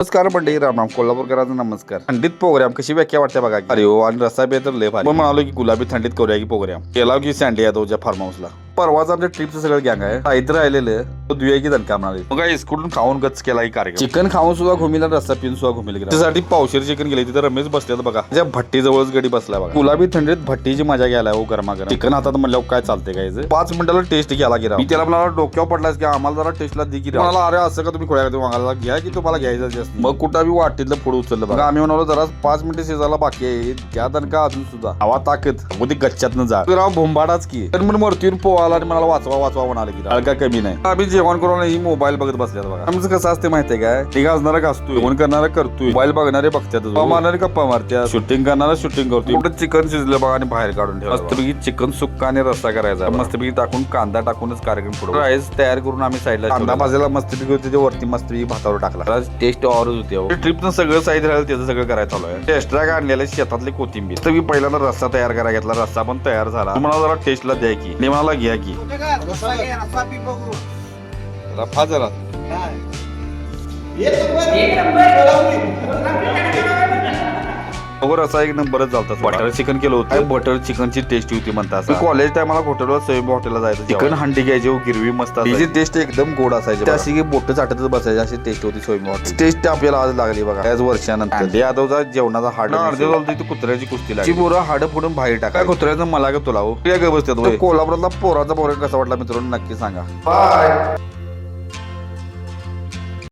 नमस्कार मंडळी, राम कोल्हापूरकरांचा नमस्कार. थंडीत प्रोग्राम कशी व्याख्या वाटते बघा. अरे हो, आणि रस्सा बे तर लय भारी. पण म्हणालो की गुलाबी थंडीत करूया की प्रोग्राम. केला की सँडी यादवच्या फार्म हाऊसला. परवाच आमच्या ट्रिपचं सगळं गँग आहे. साहित्य राहिलेलं तो दुया की दणका म्हणाले. मग काय इस्कुटून खाऊन गच केला की कार्यक्रम. चिकन खाऊन सुद्धा घुमिला, रस्सा पिऊन सुद्धा घुमिला. त्यासाठी पावशेर चिकन गेले. तिथे रमेश बसलेत बघा. त्या भट्टी जवळच गडी बसलाय बघा. गुलाबी थंडीत भट्टीची मजा घ्यायला हो गरमागरम. चिकन हातात म्हणल्यावर काय चालते काय 5 मिनिटाला टेस्ट घ्यायला गेला. मी त्याला म्हणाला डोक्यावर पडलास की आम्हाला जरा टेस्टला दे की. मला अरे असं का तुम्ही खोळ्या मागायला घ्या की तुम्हाला घ्यायचं जास्त. मग कुठं मी वाटीतलं पुढे उचललं बघा. आम्ही म्हणालो जरा 5 मिनिटं शिजायला बाकी आहे. त्या दणका अजून सुद्धा हवा ताकद मध्ये गच्च्यातनं जा भोंबाडाच की. तर म्हणून वरतीवर पोवाला आणि मला वाचवा म्हणाले की काय कमी नाही. आम्ही जेवण करून ही मोबाईल बघत बसल्यात बघा. आमचं कसं असते माहितीये काय, ते गाजणारा गाजतोय, जेवण करणारा करतोय, मोबाईल बघणारे बघतात, मारणारे गप्पा मारत्या, शूटिंग करणारा शूटिंग करतोय. कुठं चिकन शिजलं बघा आणि बाहेर काढून ठेवा. मस्तपैकी चिकन सुक्का आणि रस्सा करायचा. मस्तपैकी टाकून कांदा टाकूनच कार्यक्रम पुढे. राईस तयार करून आम्ही साईडला कांदा भाजायला मस्तपैकी होते, वरती मस्तपैकी भातावर टाकला. टेस्ट ऑरच होते. ट्रिपनं सगळं साईड राहिलं त्याचं सगळं करायचं चालू आहे. एक्स्ट्रा काढलेलं शेतातली कोथिंबीर. तर मी पहिल्यांदा रस्सा तयार करायला घेतला. रस्सा पण तयार झाला. तुम्हाला जरा टेस्टला द्या की, मला घ्या की रफा जरा. रसा एक नंबरच झालता. बटर चिकन केलं होतं. बटर चिकनची टेस्टी होती म्हणतात. कॉलेज टायमाला हॉटेलवर सोयबा हॉटेलला जायचं. चिकन हंडी घ्यायची, गिरवी मस्त असायची. टेस्ट एकदम गोड असायची. त्याशी की बोट चाटतच बसायची अशी टेस्ट होती सोयबा हॉटेल. टेस्ट आपल्याला आज लागली बघा त्याच वर्षानंतर. यादवचा जेवणाचा हाड अर्धे झालं ती कुत्र्याची कुस्ती लागली. पोरं हाड फोडून बाहेर टाका. कुत्र्याचं मला का तुला हो काय बसतात. कोल्हापुरातला पोराचा प्रोग्राम कसा वाटला मित्रांनो नक्की सांगा. बाय.